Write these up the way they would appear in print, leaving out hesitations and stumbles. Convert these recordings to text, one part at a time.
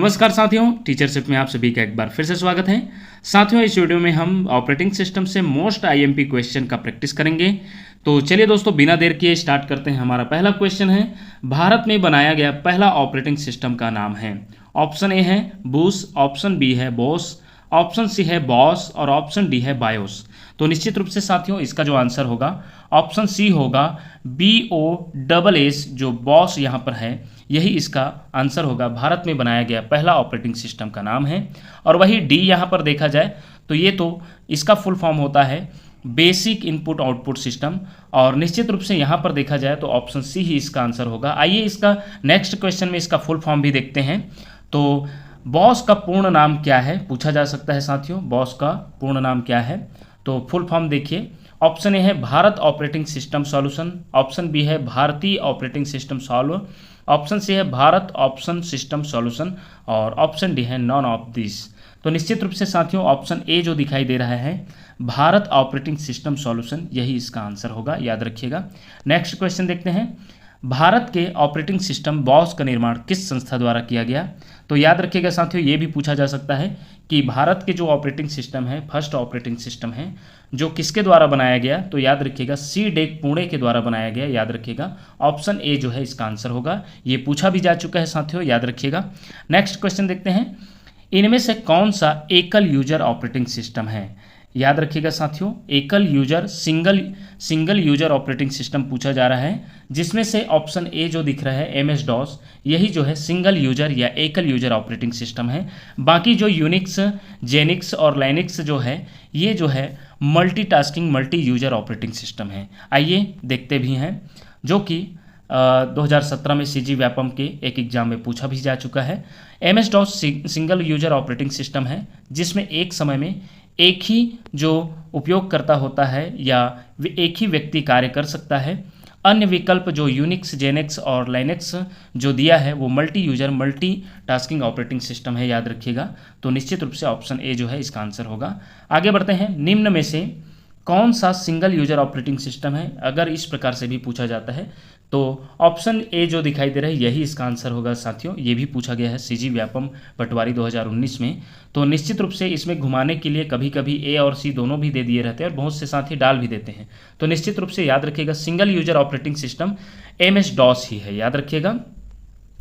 नमस्कार साथियों, टीचरशिप में आप सभी का एक बार फिर से स्वागत है। साथियों, इस वीडियो में हम ऑपरेटिंग सिस्टम से मोस्ट आईएमपी क्वेश्चन का प्रैक्टिस करेंगे। तो चलिए दोस्तों, बिना देर किए स्टार्ट करते हैं। हमारा पहला क्वेश्चन है, भारत में बनाया गया पहला ऑपरेटिंग सिस्टम का नाम है। ऑप्शन ए है बूस, ऑप्शन बी है बॉस, ऑप्शन सी है बॉस और ऑप्शन डी है बायोस। तो निश्चित रूप से साथियों इसका जो आंसर होगा ऑप्शन सी होगा, BOSS जो बॉस यहाँ पर है यही इसका आंसर होगा। भारत में बनाया गया पहला ऑपरेटिंग सिस्टम का नाम है। और वही डी यहाँ पर देखा जाए तो ये तो इसका फुल फॉर्म होता है बेसिक इनपुट आउटपुट सिस्टम। और निश्चित रूप से यहाँ पर देखा जाए तो ऑप्शन सी ही इसका आंसर होगा। आइए इसका नेक्स्ट क्वेश्चन में इसका फुल फॉर्म भी देखते हैं। तो बॉस का पूर्ण नाम क्या है पूछा जा सकता है साथियों, बॉस का पूर्ण नाम क्या है। तो फुल फॉर्म देखिए, ऑप्शन ए है Bharat operating system solution, option B है Bharatiya operating system solver, option C है भारत ऑप्शन सिस्टम सॉल्यूशन और ऑप्शन डी है नॉन ऑफ दिस। तो निश्चित रूप से साथियों ऑप्शन ए जो दिखाई दे रहा है भारत ऑपरेटिंग सिस्टम सॉल्यूशन यही इसका आंसर होगा, याद रखिएगा। नेक्स्ट क्वेश्चन देखते हैं, भारत के ऑपरेटिंग सिस्टम बॉस का निर्माण किस संस्था द्वारा किया गया। तो याद रखिएगा साथियों, ये भी पूछा जा सकता है कि भारत के जो ऑपरेटिंग सिस्टम है फर्स्ट ऑपरेटिंग सिस्टम है जो किसके द्वारा बनाया गया। तो याद रखिएगा CDEC पुणे के द्वारा बनाया गया, याद रखिएगा। ऑप्शन ए जो है इसका आंसर होगा। ये पूछा भी जा चुका है साथियों, याद रखिएगा। नेक्स्ट क्वेश्चन देखते हैं, इनमें से कौन सा एकल यूजर ऑपरेटिंग सिस्टम है। याद रखिएगा साथियों, एकल user single user operating system पूछा जा रहा है, जिसमें से ऑप्शन ए जो दिख रहा है MS-DOS यही जो है सिंगल यूजर या एकल यूजर ऑपरेटिंग सिस्टम है। बाकी जो यूनिक्स, जेनिक्स और लाइनिक्स जो है ये जो है multitasking multi user operating system है। आइए देखते भी हैं, जो कि 2017 में CG व्यापम के एक एग्जाम में पूछा भी जा चुका है। MS-DOS single user operating system है जिसमें एक समय में एक ही जो उपयोगकर्ता होता है या एक ही व्यक्ति कार्य कर सकता है। अन्य विकल्प जो यूनिक्स, जेनिक्स और लाइनेक्स जो दिया है वो multi user multi tasking operating system है, याद रखिएगा। तो निश्चित रूप से ऑप्शन ए जो है इसका आंसर होगा। आगे बढ़ते हैं, निम्न में से कौन सा सिंगल यूजर ऑपरेटिंग सिस्टम है अगर इस प्रकार से भी पूछा जाता है तो ऑप्शन ए जो दिखाई दे रहा है यही इसका आंसर होगा साथियों। ये भी पूछा गया है CG व्यापम पटवारी 2019 में। तो निश्चित रूप से इसमें घुमाने के लिए कभी कभी ए और सी दोनों भी दे दिए रहते हैं और बहुत से साथी डाल भी देते हैं। तो निश्चित रूप से याद रखिएगा single user operating system MS-DOS ही है, याद रखिएगा।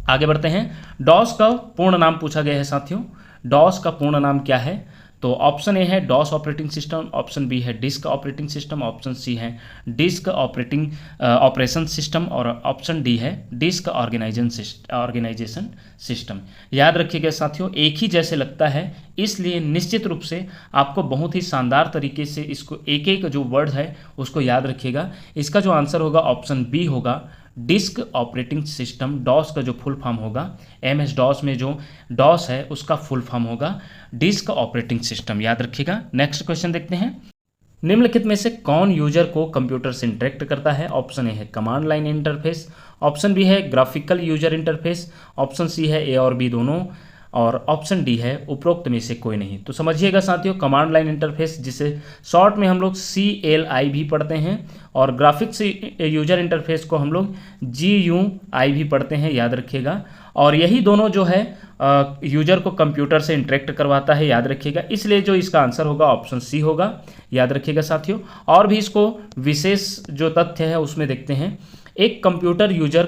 आगे बढ़ते हैं, DOS का पूर्ण नाम पूछा गया है साथियों। DOS का पूर्ण नाम क्या है। तो ऑप्शन ए है DOS operating system, option B है disk operating system, option C है डिस्क ऑपरेशन सिस्टम और ऑप्शन डी है डिस्क ऑर्गेनाइजेशन सिस्टम। याद रखिएगा साथियों, एक ही जैसे लगता है इसलिए निश्चित रूप से आपको बहुत ही शानदार तरीके से इसको एक एक जो वर्ड है उसको याद रखिएगा। इसका जो आंसर होगा ऑप्शन बी होगा, डिस्क ऑपरेटिंग सिस्टम। DOS का जो फुल फॉर्म होगा, MS-DOS में जो DOS है उसका फुल फॉर्म होगा डिस्क ऑपरेटिंग सिस्टम, याद रखिएगा। नेक्स्ट क्वेश्चन देखते हैं, निम्नलिखित में से कौन यूजर को कंप्यूटर से इंटरेक्ट करता है। ऑप्शन ए है command line interface, option B है graphical user interface, option C है ए और बी दोनों और ऑप्शन डी है उपरोक्त में से कोई नहीं। तो समझिएगा साथियों, कमांड लाइन इंटरफेस जिसे शॉर्ट में हम लोग CLI भी पढ़ते हैं और ग्राफिक्स यूजर इंटरफेस को हम लोग GUI भी पढ़ते हैं, याद रखिएगा। और यही दोनों जो है यूजर को कंप्यूटर से इंटरेक्ट करवाता है, याद रखिएगा। इसलिए जो इसका आंसर होगा ऑप्शन सी होगा, याद रखिएगा साथियों। और भी इसको विशेष जो तथ्य है उसमें देखते हैं, एक कंप्यूटर यूजर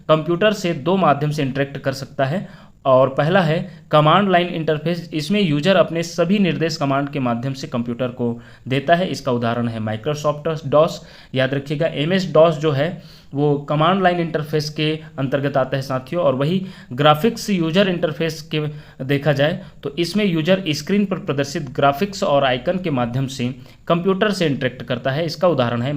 कंप्यूटर से दो माध्यम से इंटरेक्ट कर सकता है। और पहला है कमांड लाइन इंटरफेस, इसमें यूजर अपने सभी निर्देश कमांड के माध्यम से कंप्यूटर को देता है। इसका उदाहरण है माइक्रोसॉफ्ट DOS, याद रखिएगा। MS-DOS जो है वो कमांड लाइन इंटरफेस के अंतर्गत आता है साथियों। और वही ग्राफिक्स यूजर इंटरफेस के देखा जाए तो इसमें यूजर स्क्रीन पर प्रदर्शित ग्राफिक्स और आइकन के माध्यम से कंप्यूटर से इंटरेक्ट करता है। इसका उदाहरण है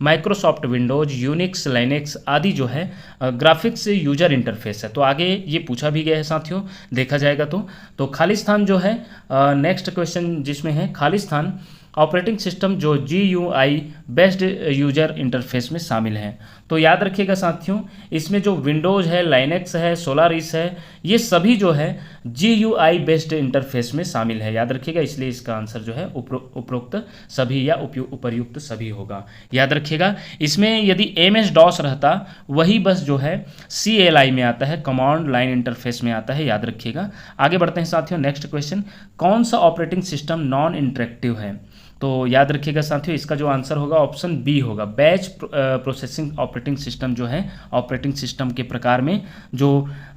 माइक्रोसॉफ्ट विंडोज, यूनिक्स, लाइनेक्स आदि जो है ग्राफिक्स यूजर इंटरफेस है। तो आगे ये पूछा भी गया है साथियों, देखा जाएगा तो खालिस्तान जो है नेक्स्ट क्वेश्चन जिसमें है खालिस्तान ऑपरेटिंग सिस्टम जो GUI बेस्ट यूजर इंटरफेस में शामिल हैं। तो याद रखिएगा साथियों, इसमें जो विंडोज़ है, लाइनेक्स है, सोलारिस है, ये सभी जो है GUI बेस्ड इंटरफेस में शामिल है। याद रखिएगा, इसलिए इसका आंसर जो है उपरोक्त सभी या उपर्युक्त सभी होगा। याद रखिएगा, इसमें यदि MS DOS रहता वही बस जो है CLI में आता है, कमांड लाइन इंटरफेस में आता है। याद रखिएगा। आगे बढ़ते हैं साथियों, नेक्स्ट क्वेश्चन, कौन सा ऑपरेटिंग सिस्टम नॉन इंटरेक्टिव है? तो याद रखिएगा साथियों, इसका जो आंसर होगा ऑप्शन बी होगा। बैच प्रोसेसिंग ऑपरेटिंग सिस्टम जो है ऑपरेटिंग सिस्टम के प्रकार में जो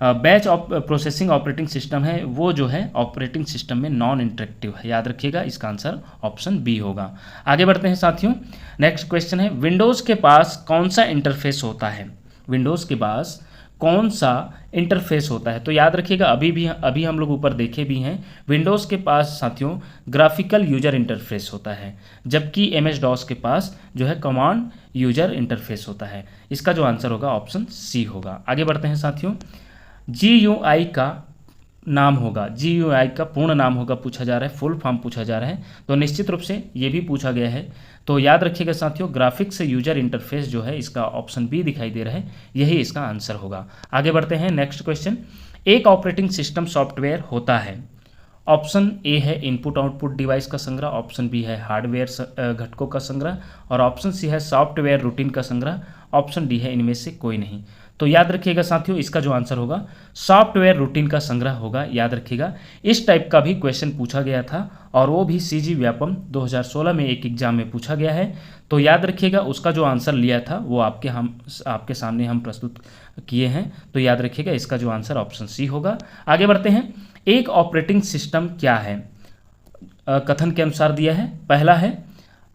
बैच प्रोसेसिंग ऑपरेटिंग सिस्टम है वो जो है ऑपरेटिंग सिस्टम में नॉन इंटरेक्टिव है। याद रखिएगा, इसका आंसर ऑप्शन बी होगा। आगे बढ़ते हैं साथियों, नेक्स्ट क्वेश्चन है, विंडोज़ के पास कौन सा इंटरफेस होता है? विंडोज़ के पास कौन सा इंटरफेस होता है? तो याद रखिएगा, अभी हम लोग ऊपर देखे भी हैं, विंडोज़ के पास साथियों ग्राफिकल यूजर इंटरफेस होता है, जबकि MS DOS के पास जो है कमांड यूजर इंटरफेस होता है। इसका जो आंसर होगा ऑप्शन सी होगा। आगे बढ़ते हैं साथियों, GUI का नाम होगा, GUI का पूर्ण नाम होगा पूछा जा रहा है, फुल फॉर्म पूछा जा रहा है, तो निश्चित रूप से ये भी पूछा गया है। तो याद रखिएगा साथियों, ग्राफिक्स यूजर इंटरफेस जो है इसका ऑप्शन बी दिखाई दे रहा है, यही इसका आंसर होगा। आगे बढ़ते हैं, नेक्स्ट क्वेश्चन, एक ऑपरेटिंग सिस्टम सॉफ्टवेयर होता है। ऑप्शन ए है इनपुट आउटपुट डिवाइस का संग्रह, ऑप्शन बी है हार्डवेयर घटकों का संग्रह, और ऑप्शन सी है सॉफ्टवेयर रूटीन का संग्रह, ऑप्शन डी है इनमें से कोई नहीं। तो याद रखिएगा साथियों, इसका जो आंसर होगा सॉफ्टवेयर रूटीन का संग्रह होगा। याद रखिएगा, इस टाइप का भी क्वेश्चन पूछा गया था और वो भी CG व्यापम 2016 में एक एग्जाम में पूछा गया है। तो याद रखिएगा, उसका जो आंसर लिया था वो आपके सामने हम प्रस्तुत किए हैं। तो याद रखिएगा, इसका जो आंसर ऑप्शन सी होगा। आगे बढ़ते हैं, एक ऑपरेटिंग सिस्टम क्या है? कथन के अनुसार दिया है, पहला है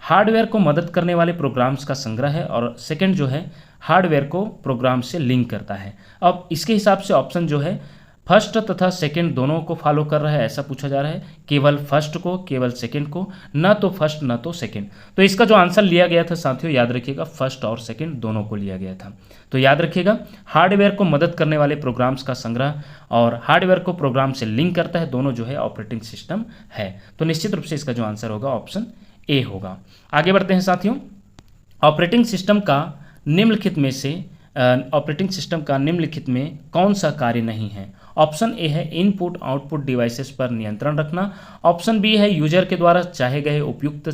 हार्डवेयर को मदद करने वाले प्रोग्राम्स का संग्रह है, और सेकंड जो है हार्डवेयर को प्रोग्राम से लिंक करता है। अब इसके हिसाब से ऑप्शन जो है फर्स्ट तथा सेकंड दोनों को फॉलो कर रहा है, ऐसा पूछा जा रहा है, केवल फर्स्ट को, केवल सेकंड को, न तो फर्स्ट न तो सेकंड। तो इसका जो आंसर लिया गया था साथियों, याद रखिएगा, फर्स्ट और सेकंड दोनों को लिया गया था। तो याद रखिएगा, हार्डवेयर को मदद करने वाले प्रोग्राम्स का संग्रह और हार्डवेयर को प्रोग्राम से लिंक करता है, दोनों जो है ऑपरेटिंग सिस्टम है। तो निश्चित रूप से इसका जो आंसर होगा ऑप्शन ए होगा। आगे बढ़ते हैं साथियों, ऑपरेटिंग सिस्टम का निम्नलिखित में कौन सा कार्य नहीं है? ऑप्शन ए है इनपुट आउटपुट डिवाइसेस पर नियंत्रण रखना, ऑप्शन बी है यूजर के द्वारा चाहे गए उपयुक्त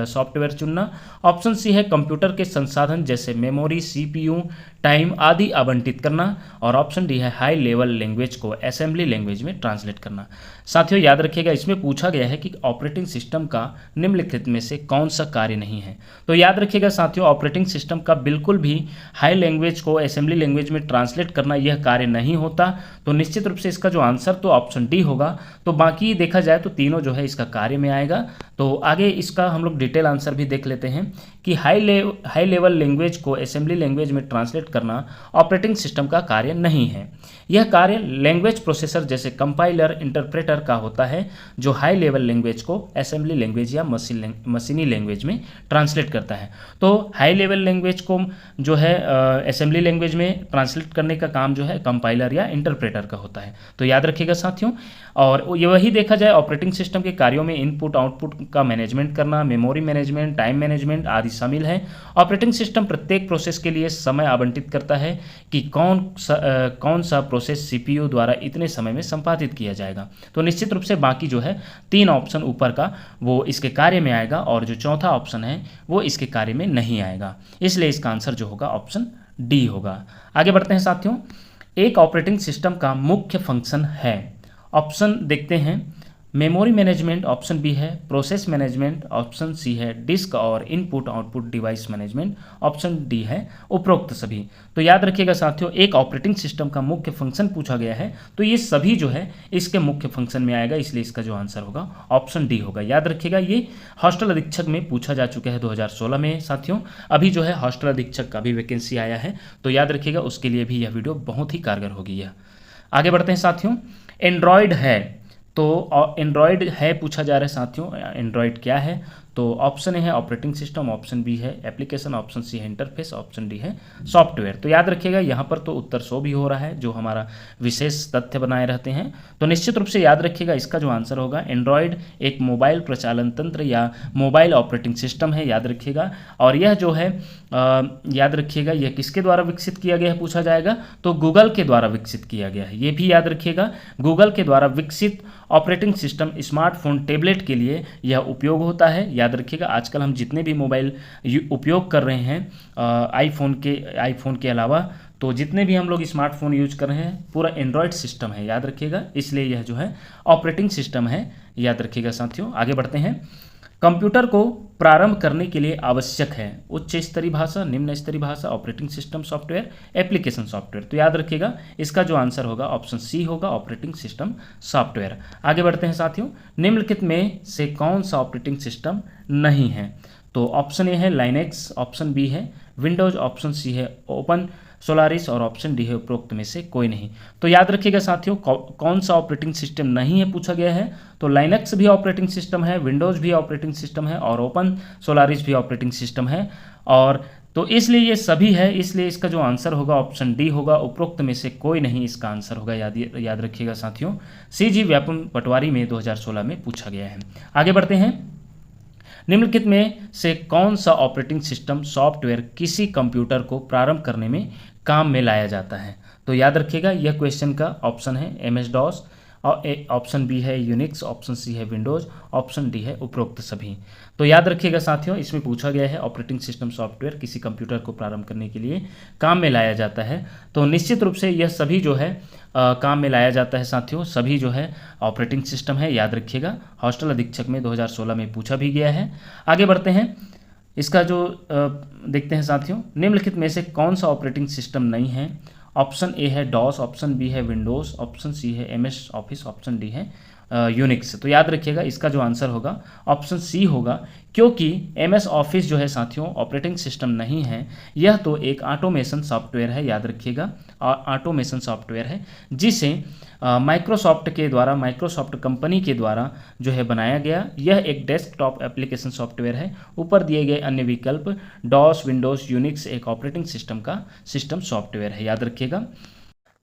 सॉफ्टवेयर चुनना, ऑप्शन सी है कंप्यूटर के संसाधन जैसे मेमोरी, CPU, टाइम आदि आवंटित करना, और ऑप्शन डी है हाई लेवल लैंग्वेज को असेंबली लैंग्वेज में ट्रांसलेट करना। साथियों याद रखिएगा, इसमें पूछा गया है कि ऑपरेटिंग सिस्टम का निम्नलिखित में से कौन सा कार्य नहीं है। तो याद रखिएगा साथियों, ऑपरेटिंग सिस्टम का बिल्कुल भी हाई लैंग्वेज को असेंबली लैंग्वेज में ट्रांसलेट करना यह कार्य नहीं होता। तो निश्चित रूप से इसका जो आंसर तो ऑप्शन डी होगा। तो बाकी देखा जाए तो तीनों जो है इसका कार्य में आएगा। तो आगे इसका हम लोग डिटेल आंसर भी देख लेते हैं कि हाई लेवल लैंग्वेज को असेंबली लैंग्वेज में ट्रांसलेट करना ऑपरेटिंग सिस्टम का कार्य नहीं है। यह कार्य लैंग्वेज प्रोसेसर जैसे कंपाइलर, इंटरप्रेटर का होता है, जो हाई लेवल लैंग्वेज को असेंबली लैंग्वेज या मशीनी लैंग्वेज में ट्रांसलेट करता है। तो हाई लेवल लैंग्वेज को जो है असेंबली लैंग्वेज में ट्रांसलेट करने का काम जो है कंपाइलर या इंटरप्रेटर का होता है। तो याद रखिएगा साथियों, और ये वही देखा जाए ऑपरेटिंग सिस्टम के कार्यों में इनपुट आउटपुट का मैनेजमेंट करना, मेमोरी मैनेजमेंट, टाइम मैनेजमेंट आदि शामिल है। ऑपरेटिंग सिस्टम प्रत्येक प्रोसेस के लिए समय आवंटित करता है कि कौन सा प्रोसेस CPU द्वारा इतने समय में संपादित किया जाएगा। तो निश्चित रूप से बाकी जो है तीन ऑप्शन ऊपर का वो इसके कार्य में आएगा, और जो चौथा ऑप्शन है वो इसके कार्य में नहीं आएगा। इसलिए इसका आंसर जो होगा ऑप्शन डी होगा। आगे बढ़ते हैं साथियों, एक ऑपरेटिंग सिस्टम का मुख्य फंक्शन है। ऑप्शन देखते हैं, मेमोरी मैनेजमेंट ऑप्शन बी है, प्रोसेस मैनेजमेंट ऑप्शन सी है, डिस्क और input output device management option D है उपरोक्त सभी। तो याद रखिएगा साथियों, एक ऑपरेटिंग सिस्टम का मुख्य फंक्शन पूछा गया है, तो ये सभी जो है इसके मुख्य फंक्शन में आएगा, इसलिए इसका जो आंसर होगा ऑप्शन डी होगा। याद रखिएगा, ये हॉस्टल अधीक्षक में पूछा जा चुका है 2016 में साथियों। अभी जो है हॉस्टल अधीक्षक का भी वैकेंसी आया है, तो याद रखिएगा उसके लिए भी यह वीडियो बहुत ही कारगर होगी। यह आगे बढ़ते हैं साथियों, एंड्रॉयड है, तो एंड्रॉयड है पूछा जा रहा है साथियों, एंड्रॉयड क्या है? तो ऑप्शन ए है ऑपरेटिंग सिस्टम, ऑप्शन बी है एप्लीकेशन, ऑप्शन सी है इंटरफेस, ऑप्शन डी है सॉफ्टवेयर। तो याद रखिएगा यहाँ पर तो उत्तर शो भी हो रहा है जो हमारा विशेष तथ्य बनाए रहते हैं। तो निश्चित रूप से याद रखिएगा इसका जो आंसर होगा एंड्रॉयड एक मोबाइल प्रचालन तंत्र या मोबाइल ऑपरेटिंग सिस्टम है, याद रखिएगा। और यह जो है याद रखिएगा यह किसके द्वारा विकसित किया गया है पूछा जाएगा, तो गूगल के द्वारा विकसित किया गया है। ये भी याद रखिएगा गूगल के द्वारा विकसित ऑपरेटिंग सिस्टम स्मार्टफोन टैबलेट के लिए यह उपयोग होता है। याद रखिएगा आजकल हम जितने भी मोबाइल उपयोग कर रहे हैं आईफोन के अलावा, तो जितने भी हम लोग स्मार्टफोन यूज कर रहे हैं पूरा एंड्रॉयड सिस्टम है, याद रखिएगा। इसलिए यह जो है ऑपरेटिंग सिस्टम है, याद रखिएगा साथियों। आगे बढ़ते हैं। कंप्यूटर को प्रारंभ करने के लिए आवश्यक है उच्च स्तरीय भाषा, निम्न स्तरीय भाषा, operating system software, application software. तो याद रखिएगा इसका जो आंसर होगा ऑप्शन सी होगा ऑपरेटिंग सिस्टम सॉफ्टवेयर। आगे बढ़ते हैं साथियों। निम्नलिखित में से कौन सा ऑपरेटिंग सिस्टम नहीं है, तो ऑप्शन ए है लाइनेक्स, ऑप्शन बी है विंडोज, ऑप्शन सी है ओपन सोलारिस और ऑप्शन डी है उपरोक्त में से कोई नहीं। तो याद रखिएगा साथियों कौन सा ऑपरेटिंग सिस्टम नहीं है पूछा गया है, तो लाइनेक्स भी ऑपरेटिंग सिस्टम है, विंडोज भी ऑपरेटिंग सिस्टम है और ओपन सोलारिस भी ऑपरेटिंग सिस्टम है। और तो इसलिए ये सभी है, इसलिए इसका जो आंसर होगा ऑप्शन डी होगा उपरोक्त में से कोई नहीं इसका आंसर होगा। याद रखिएगा साथियों, CG व्यापम पटवारी में 2016 में पूछा गया है। आगे बढ़ते हैं। निम्नलिखित में से कौन सा ऑपरेटिंग सिस्टम सॉफ्टवेयर किसी कंप्यूटर को प्रारंभ करने में काम में लाया जाता है, तो याद रखिएगा यह क्वेश्चन का ऑप्शन है MS-DOS, और ऑप्शन बी है यूनिक्स, ऑप्शन सी है विंडोज, ऑप्शन डी है उपरोक्त सभी। तो याद रखिएगा साथियों इसमें पूछा गया है ऑपरेटिंग सिस्टम सॉफ्टवेयर किसी कंप्यूटर को प्रारंभ करने के लिए काम में लाया जाता है, तो निश्चित रूप से यह सभी जो है काम में लाया जाता है साथियों, सभी जो है ऑपरेटिंग सिस्टम है, याद रखिएगा। हॉस्टल अधीक्षक में 2016 में पूछा भी गया है। आगे बढ़ते हैं। इसका जो देखते हैं साथियों, निम्नलिखित में से कौन सा ऑपरेटिंग सिस्टम नहीं है, ऑप्शन ए है डॉस, ऑप्शन बी है विंडोज़, ऑप्शन सी है MS ऑफिस, ऑप्शन डी है यूनिक्स। तो याद रखिएगा इसका जो आंसर होगा ऑप्शन सी होगा, क्योंकि MS ऑफिस जो है साथियों ऑपरेटिंग सिस्टम नहीं है, यह तो एक ऑटोमेशन सॉफ्टवेयर है, याद रखिएगा ऑटोमेशन सॉफ्टवेयर है जिसे माइक्रोसॉफ्ट के द्वारा, माइक्रोसॉफ्ट कंपनी के द्वारा जो है बनाया गया। यह एक डेस्कटॉप एप्लीकेशन सॉफ्टवेयर है। ऊपर दिए गए अन्य विकल्प डॉस, विंडोज़, यूनिक्स एक ऑपरेटिंग सिस्टम का सिस्टम सॉफ्टवेयर है, याद रखिएगा।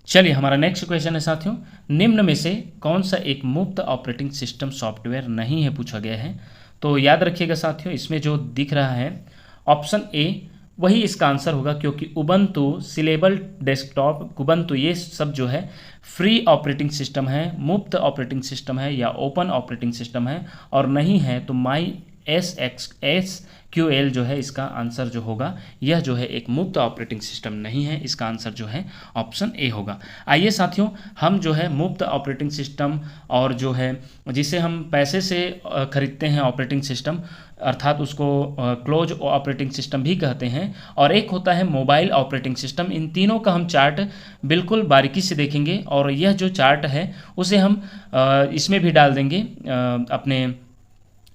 चलिए हमारा नेक्स्ट क्वेश्चन है साथियों, निम्न में से कौन सा एक मुफ्त ऑपरेटिंग सिस्टम सॉफ्टवेयर नहीं है पूछा गया है। तो याद रखिएगा साथियों इसमें जो दिख रहा है ऑप्शन ए वही इसका आंसर होगा, क्योंकि उबंटू, सिलेबल डेस्कटॉप, कुबंतु ये सब जो है फ्री ऑपरेटिंग सिस्टम है, मुफ्त ऑपरेटिंग सिस्टम है या ओपन ऑपरेटिंग सिस्टम है, और नहीं है तो MySQL जो है इसका आंसर जो होगा, यह जो है एक मुफ्त ऑपरेटिंग सिस्टम नहीं है, इसका आंसर जो है ऑप्शन ए होगा। आइए साथियों हम जो है मुफ्त ऑपरेटिंग सिस्टम और जो है जिसे हम पैसे से खरीदते हैं ऑपरेटिंग सिस्टम, अर्थात उसको क्लोज ऑपरेटिंग सिस्टम भी कहते हैं, और एक होता है मोबाइल ऑपरेटिंग सिस्टम। इन तीनों का हम चार्ट बिल्कुल बारीकी से देखेंगे, और यह जो चार्ट है उसे हम इसमें भी डाल देंगे,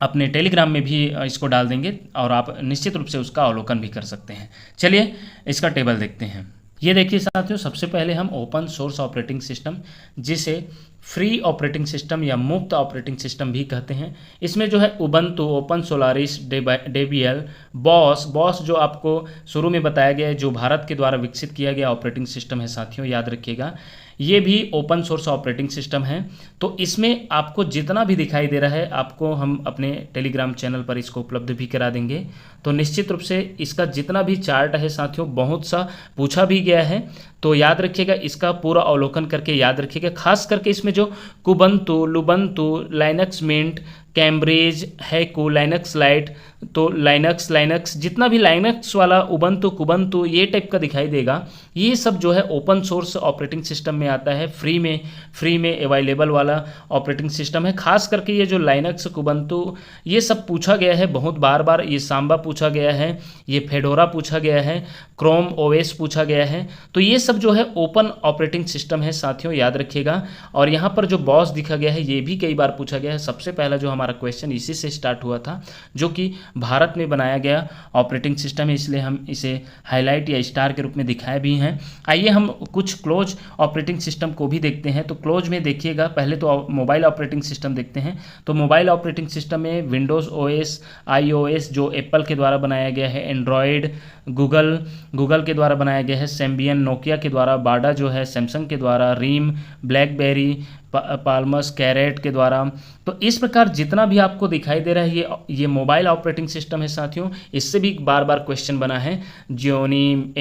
अपने टेलीग्राम में भी इसको डाल देंगे, और आप निश्चित रूप से उसका अवलोकन भी कर सकते हैं। चलिए इसका टेबल देखते हैं। ये देखिए साथियों, सबसे पहले हम ओपन सोर्स ऑपरेटिंग सिस्टम, जिसे फ्री ऑपरेटिंग सिस्टम या मुफ्त ऑपरेटिंग सिस्टम भी कहते हैं, इसमें जो है उबंटू, ओपन सोलारिस, डेबियल, बॉस जो आपको शुरू में बताया गया है जो भारत के द्वारा विकसित किया गया ऑपरेटिंग सिस्टम है साथियों, याद रखिएगा ये भी ओपन सोर्स ऑपरेटिंग सिस्टम है। तो इसमें आपको जितना भी दिखाई दे रहा है आपको हम अपने टेलीग्राम चैनल पर इसको उपलब्ध भी करा देंगे। तो निश्चित रूप से इसका जितना भी चार्ट है साथियों बहुत सा पूछा भी गया है, तो याद रखिएगा इसका पूरा अवलोकन करके याद रखिएगा। खास करके इसमें जो Kubuntu, Lubuntu, Linux Mint, Cambridge, हैको, लाइनक्स लाइट, तो लाइनक्स जितना भी लाइनक्स वाला उबंतु, कुबंतु ये टाइप का दिखाई देगा, ये सब जो है ओपन सोर्स ऑपरेटिंग सिस्टम में आता है, फ्री में अवेलेबल वाला ऑपरेटिंग सिस्टम है। खास करके ये जो लाइनक्स, कुबंतु ये सब पूछा गया है बहुत बार, ये सांबा पूछा गया है, ये फेडोरा पूछा गया है, क्रोम OS पूछा गया है। तो ये सब सब जो है ओपन ऑपरेटिंग सिस्टम है साथियों, याद रखिएगा। और यहाँ पर जो बॉस दिखा गया है ये भी कई बार पूछा गया है। सबसे पहला जो हमारा क्वेश्चन इसी से स्टार्ट हुआ था, जो कि भारत में बनाया गया ऑपरेटिंग सिस्टम है, इसलिए हम इसे हाईलाइट या स्टार के रूप में दिखाए भी हैं। आइए हम कुछ क्लोज ऑपरेटिंग सिस्टम को भी देखते हैं। तो क्लोज में देखिएगा, पहले तो मोबाइल ऑपरेटिंग सिस्टम देखते हैं। तो मोबाइल ऑपरेटिंग सिस्टम में विंडोज़ ओएस, iOS जो एप्पल के द्वारा बनाया गया है, एंड्रॉयड गूगल के द्वारा बनाया गया है, सैम्बियन नोकिया के द्वारा, बाडा जो है सैमसंग के द्वारा, रीम ब्लैकबेरी पाल्मस कैरेट के द्वारा। तो इस प्रकार जितना भी आपको दिखाई दे रहा है ये मोबाइल ऑपरेटिंग सिस्टम है साथियों। इससे भी बार बार क्वेश्चन बना है। जियोनी,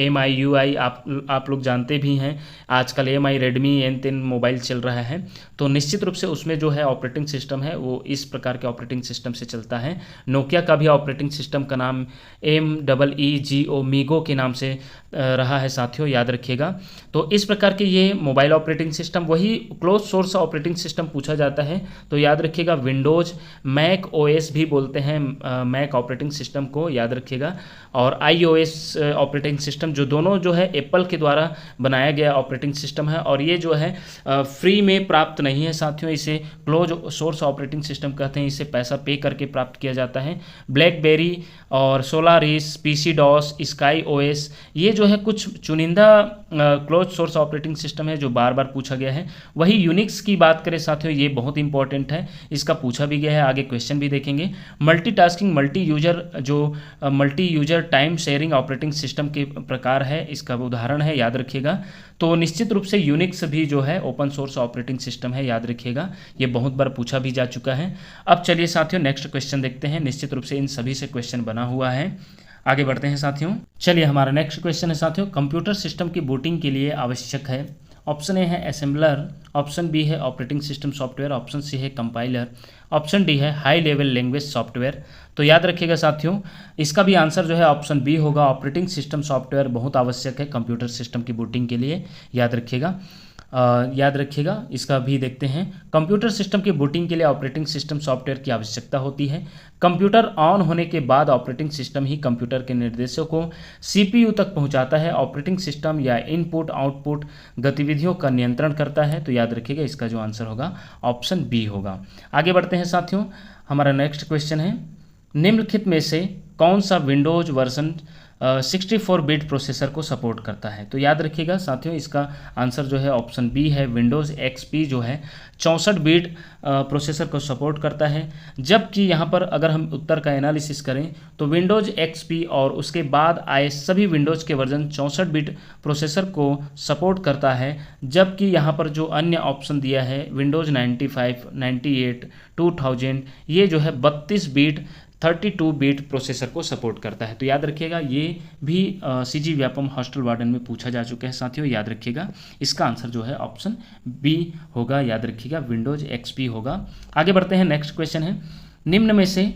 MIUI आप लोग जानते भी हैं, आजकल MI रेडमी N3 मोबाइल चल रहा है, तो निश्चित रूप से उसमें जो है ऑपरेटिंग सिस्टम है वो इस प्रकार के ऑपरेटिंग सिस्टम से चलता है। नोकिया का भी ऑपरेटिंग सिस्टम का नाम MEEGO मीगो के नाम से रहा है साथियों, याद रखिएगा। तो इस प्रकार के ये मोबाइल ऑपरेटिंग सिस्टम, वही क्लोज सोर्स ऑपरेटिंग सिस्टम पूछा जाता है तो याद रखिएगा विंडोज, मैक OS भी बोलते हैं मैक ऑपरेटिंग सिस्टम को, याद रखिएगा। और iOS ऑपरेटिंग सिस्टम, जो दोनों जो है एप्पल के द्वारा बनाया गया ऑपरेटिंग सिस्टम है, और ये जो है फ्री में प्राप्त नहीं है साथियों, इसे क्लोज सोर्स ऑपरेटिंग सिस्टम कहते हैं, इसे पैसा पे करके प्राप्त किया जाता है। ब्लैकबेरी और सोलारिस, PC-DOS, स्काई OS, ये जो है कुछ चुनिंदा क्लोज सोर्स ऑपरेटिंग सिस्टम है जो बार बार पूछा गया है। वही यूनिक्स की बात करें साथियों, ये बहुत इंपॉर्टेंट है, इसका पूछा भी गया है, आगे क्वेश्चन भी देखेंगे। Multitasking multi user time sharing operating system के प्रकार है, इसका उदाहरण है, याद रखिएगा। तो निश्चित रूप से यूनिक्स भी जो है ओपन सोर्स ऑपरेटिंग सिस्टम है, याद रखिएगा, ये बहुत बार पूछा भी जा चुका है। अब चलिए साथियों नेक्स्ट क्वेश्चन देखते हैं। निश्चित रूप से इन सभी से क्वेश्चन बना हुआ है, आगे बढ़ते हैं साथियों। चलिए हमारा नेक्स्ट क्वेश्चन है साथियों, कंप्यूटर सिस्टम की बूटिंग के लिए आवश्यक है। ऑप्शन ए है असेंबलर, ऑप्शन बी है operating system software, option C है कंपाइलर, ऑप्शन डी है हाई लेवल लैंग्वेज सॉफ्टवेयर। तो याद रखिएगा साथियों, इसका भी आंसर जो है ऑप्शन बी होगा, ऑपरेटिंग सिस्टम सॉफ्टवेयर बहुत आवश्यक है कंप्यूटर सिस्टम की बूटिंग के लिए, याद रखिएगा। याद रखिएगा, इसका भी देखते हैं। कंप्यूटर सिस्टम की बूटिंग के लिए ऑपरेटिंग सिस्टम सॉफ्टवेयर की आवश्यकता होती है। कंप्यूटर ऑन होने के बाद ऑपरेटिंग सिस्टम ही कंप्यूटर के निर्देशों को CPU तक पहुंचाता है। ऑपरेटिंग सिस्टम या इनपुट आउटपुट गतिविधियों का नियंत्रण करता है। तो याद रखिएगा, इसका जो आंसर होगा ऑप्शन बी होगा। आगे बढ़ते हैं साथियों, हमारा नेक्स्ट क्वेश्चन है, निम्नलिखित में से कौन सा विंडोज वर्जन 64 बिट प्रोसेसर को सपोर्ट करता है। तो याद रखिएगा साथियों, इसका आंसर जो है ऑप्शन बी है, विंडोज़ XP जो है 64 बिट प्रोसेसर को सपोर्ट करता है। जबकि यहाँ पर अगर हम उत्तर का एनालिसिस करें तो विंडोज़ XP और उसके बाद आए सभी विंडोज़ के वर्जन 64 बिट प्रोसेसर को सपोर्ट करता है। जबकि यहाँ पर जो अन्य ऑप्शन दिया है विंडोज़ 95, 98, 2000, ये जो है 32 बिट 32 बिट प्रोसेसर को सपोर्ट करता है। तो याद रखिएगा, ये भी CG व्यापम हॉस्टल वार्डन में पूछा जा चुका है साथियों, याद रखिएगा। इसका आंसर जो है ऑप्शन बी होगा, याद रखिएगा, विंडोज XP होगा। आगे बढ़ते हैं, नेक्स्ट क्वेश्चन है, निम्न में से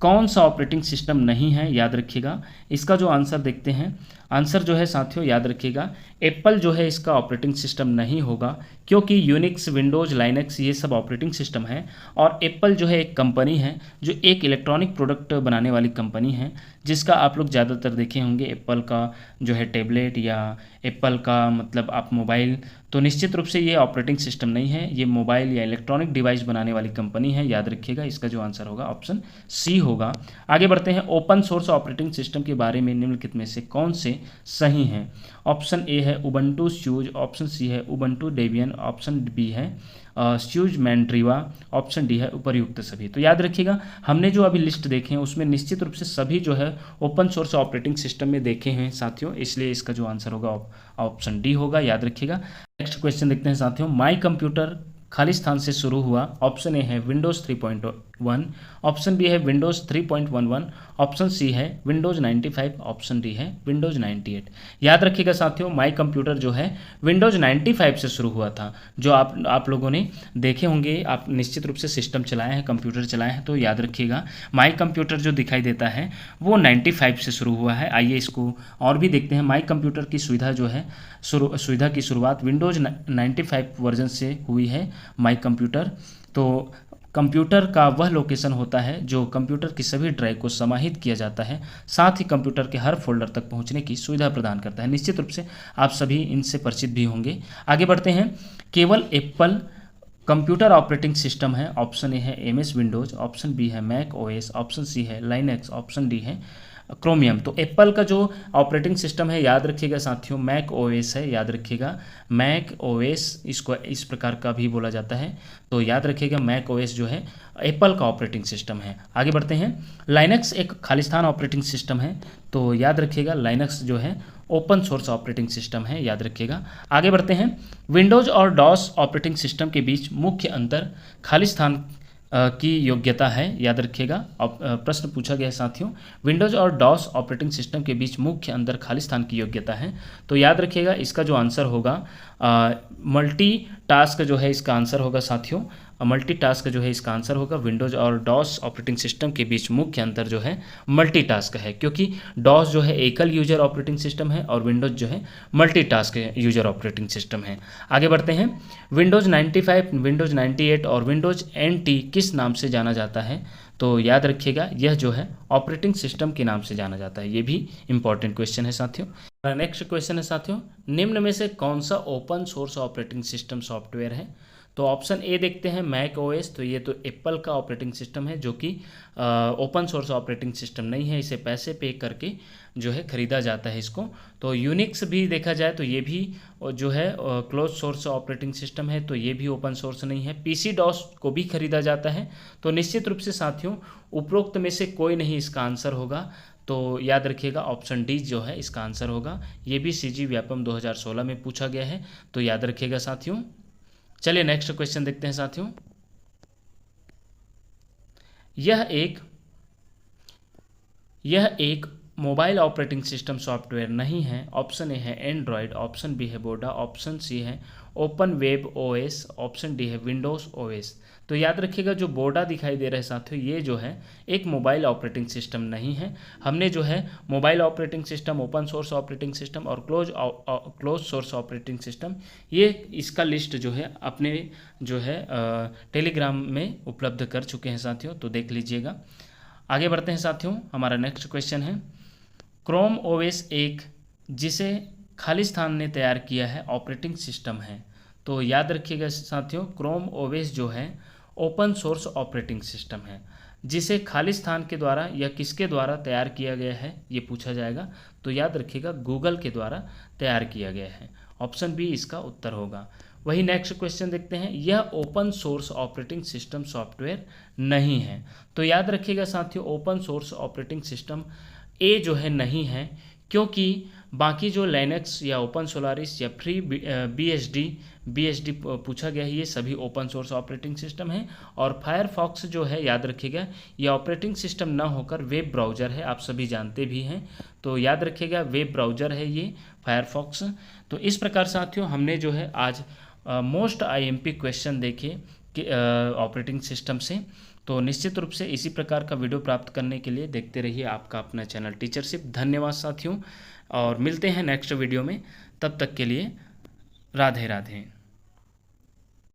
कौन सा ऑपरेटिंग सिस्टम नहीं है, याद रखिएगा। इसका जो आंसर देखते हैं, आंसर जो है साथियों याद रखिएगा, एप्पल जो है इसका ऑपरेटिंग सिस्टम नहीं होगा, क्योंकि यूनिक्स, विंडोज़, लाइनक्स ये सब ऑपरेटिंग सिस्टम है। और एप्पल जो है एक कंपनी है जो एक इलेक्ट्रॉनिक प्रोडक्ट बनाने वाली कंपनी है, जिसका आप लोग ज़्यादातर देखे होंगे एप्पल का जो है टैबलेट या एप्पल का मतलब आप मोबाइल। तो निश्चित रूप से ये ऑपरेटिंग सिस्टम नहीं है, ये मोबाइल या इलेक्ट्रॉनिक डिवाइस बनाने वाली कंपनी है, याद रखिएगा। इसका जो आंसर होगा ऑप्शन सी होगा। आगे बढ़ते हैं, ओपन सोर्स ऑपरेटिंग सिस्टम के बारे में निम्नलिखित में से कौन से सही हैं। ऑप्शन ए है उबंटू स्यूज, ऑप्शन सी है उबंटू डेबियन, ऑप्शन बी है स्यूज मैंड्रीवा, ऑप्शन डी है उपर्युक्त सभी। तो याद रखिएगा, हमने जो अभी लिस्ट देखे हैं उसमें निश्चित रूप से सभी जो है ओपन सोर्स ऑपरेटिंग सिस्टम में देखे हैं साथियों, इसलिए इसका जो आंसर होगा ऑप्शन डी होगा, याद रखिएगा। नेक्स्ट क्वेश्चन देखते हैं साथियों, माई कंप्यूटर खाली स्थान से शुरू हुआ। ऑप्शन ए है विंडोज़ 3.1, ऑप्शन बी है विंडोज़ 3.11, ऑप्शन सी है विंडोज़ 95, ऑप्शन डी है विंडोज़ 98। याद रखिएगा साथियों, माई कंप्यूटर जो है विंडोज़ 95 से शुरू हुआ था। जो आप लोगों ने देखे होंगे, आप निश्चित रूप से सिस्टम चलाए हैं, कंप्यूटर चलाए हैं, तो याद रखिएगा माई कंप्यूटर जो दिखाई देता है वो 95 से शुरू हुआ है। आइए इसको और भी देखते हैं। माई कंप्यूटर की सुविधा जो है सुविधा की शुरुआत विंडोज़ 95 वर्जन से हुई है माई कंप्यूटर। तो कंप्यूटर का वह लोकेशन होता है जो कंप्यूटर की सभी ड्राइव को समाहित किया जाता है, साथ ही कंप्यूटर के हर फोल्डर तक पहुंचने की सुविधा प्रदान करता है। निश्चित रूप से आप सभी इनसे परिचित भी होंगे। आगे बढ़ते हैं। केवल एप्पल कंप्यूटर ऑपरेटिंग सिस्टम है। ऑप्शन ए है एमएस विंडोज, ऑप्शन बी है मैक ओएस, ऑप्शन सी है लाइनक्स, ऑप्शन डी है क्रोमियम। तो एप्पल का जो ऑपरेटिंग सिस्टम है याद रखिएगा साथियों मैक ओएस है, याद रखिएगा मैक ओएस, इसको इस प्रकार का भी बोला जाता है। तो याद रखिएगा मैक ओएस जो है एप्पल का ऑपरेटिंग सिस्टम है। आगे बढ़ते हैं। लाइनक्स एक खालिस्तान ऑपरेटिंग सिस्टम है। तो याद रखिएगा लाइनक्स जो है ओपन सोर्स ऑपरेटिंग सिस्टम है, याद रखिएगा। आगे बढ़ते हैं। विंडोज और डॉस ऑपरेटिंग सिस्टम के बीच मुख्य अंतर खालिस्तान की योग्यता है, याद रखिएगा। प्रश्न पूछा गया है साथियों, विंडोज और डॉस ऑपरेटिंग सिस्टम के बीच मुख्य अंतर खालिस्तान की योग्यता है। तो याद रखिएगा इसका जो आंसर होगा मल्टी टास्क जो है इसका आंसर होगा साथियों, मल्टीटास्क जो है इसका आंसर होगा। विंडोज और डॉस ऑपरेटिंग सिस्टम के बीच मुख्य अंतर जो है मल्टीटास्क है, क्योंकि डॉस जो है एकल यूजर ऑपरेटिंग सिस्टम है और विंडोज जो है मल्टीटास्क यूजर ऑपरेटिंग सिस्टम है। आगे बढ़ते हैं। विंडोज 95, विंडोज 98 और विंडोज NT किस नाम से जाना जाता है? तो याद रखिएगा यह जो है ऑपरेटिंग सिस्टम के नाम से जाना जाता है। ये भी इंपॉर्टेंट क्वेश्चन है साथियों। नेक्स्ट क्वेश्चन है साथियों, निम्न में से कौन सा open source operating system software है? तो ऑप्शन ए देखते हैं मैक ओएस। तो ये तो एप्पल का ऑपरेटिंग सिस्टम है जो कि ओपन सोर्स ऑपरेटिंग सिस्टम नहीं है, इसे पैसे पे करके जो है ख़रीदा जाता है इसको। तो यूनिक्स भी देखा जाए तो ये भी जो है क्लोज सोर्स ऑपरेटिंग सिस्टम है, तो ये भी ओपन सोर्स नहीं है। पीसी डॉस को भी खरीदा जाता है। तो निश्चित रूप से साथियों उपरोक्त में से कोई नहीं इसका आंसर होगा। तो याद रखिएगा ऑप्शन डी जो है इसका आंसर होगा। ये भी सीजी व्यापम 2016 में पूछा गया है, तो याद रखिएगा साथियों। चलिए नेक्स्ट क्वेश्चन देखते हैं साथियों। यह एक मोबाइल ऑपरेटिंग सिस्टम सॉफ्टवेयर नहीं है। ऑप्शन ए है एंड्रॉयड, ऑप्शन बी है बोडा, ऑप्शन सी है open web OS, option D है विंडोज ओएस। तो याद रखिएगा जो बोडा दिखाई दे रहा है साथियों ये जो है एक मोबाइल ऑपरेटिंग सिस्टम नहीं है। हमने जो है mobile operating system, open source operating system और क्लोज सोर्स ऑपरेटिंग सिस्टम, ये इसका लिस्ट जो है अपने जो है टेलीग्राम में उपलब्ध कर चुके हैं साथियों, तो देख लीजिएगा। आगे बढ़ते हैं साथियों। हमारा नेक्स्ट क्वेश्चन है, क्रोम ओएस एक जिसे खालिस्तान ने तैयार किया है ऑपरेटिंग सिस्टम है। तो याद रखिएगा साथियों क्रोम ओएस जो है ओपन सोर्स ऑपरेटिंग सिस्टम है, जिसे खालिस्तान के द्वारा या किसके द्वारा तैयार किया गया है ये पूछा जाएगा। तो याद रखिएगा गूगल के द्वारा तैयार किया गया है। ऑप्शन बी इसका उत्तर होगा। वही नेक्स्ट क्वेश्चन देखते हैं, यह open source operating system software नहीं है। तो याद रखिएगा साथियों ओपन सोर्स ऑपरेटिंग सिस्टम ए जो है नहीं है, क्योंकि बाकी जो लाइनक्स या ओपन सोलारिस या फ्री BSD पूछा गया है ये सभी ओपन सोर्स ऑपरेटिंग सिस्टम है। और फायरफॉक्स जो है याद रखिएगा ये ऑपरेटिंग सिस्टम ना होकर वेब ब्राउज़र है, आप सभी जानते भी हैं। तो याद रखिएगा वेब ब्राउज़र है ये फायरफॉक्स। तो इस प्रकार साथियों हमने जो है आज मोस्ट IMP क्वेश्चन देखे ऑपरेटिंग सिस्टम से। तो निश्चित रूप से इसी प्रकार का वीडियो प्राप्त करने के लिए देखते रहिए आपका अपना चैनल टीचरशिप। धन्यवाद साथियों, और मिलते हैं नेक्स्ट वीडियो में। तब तक के लिए राधे राधे।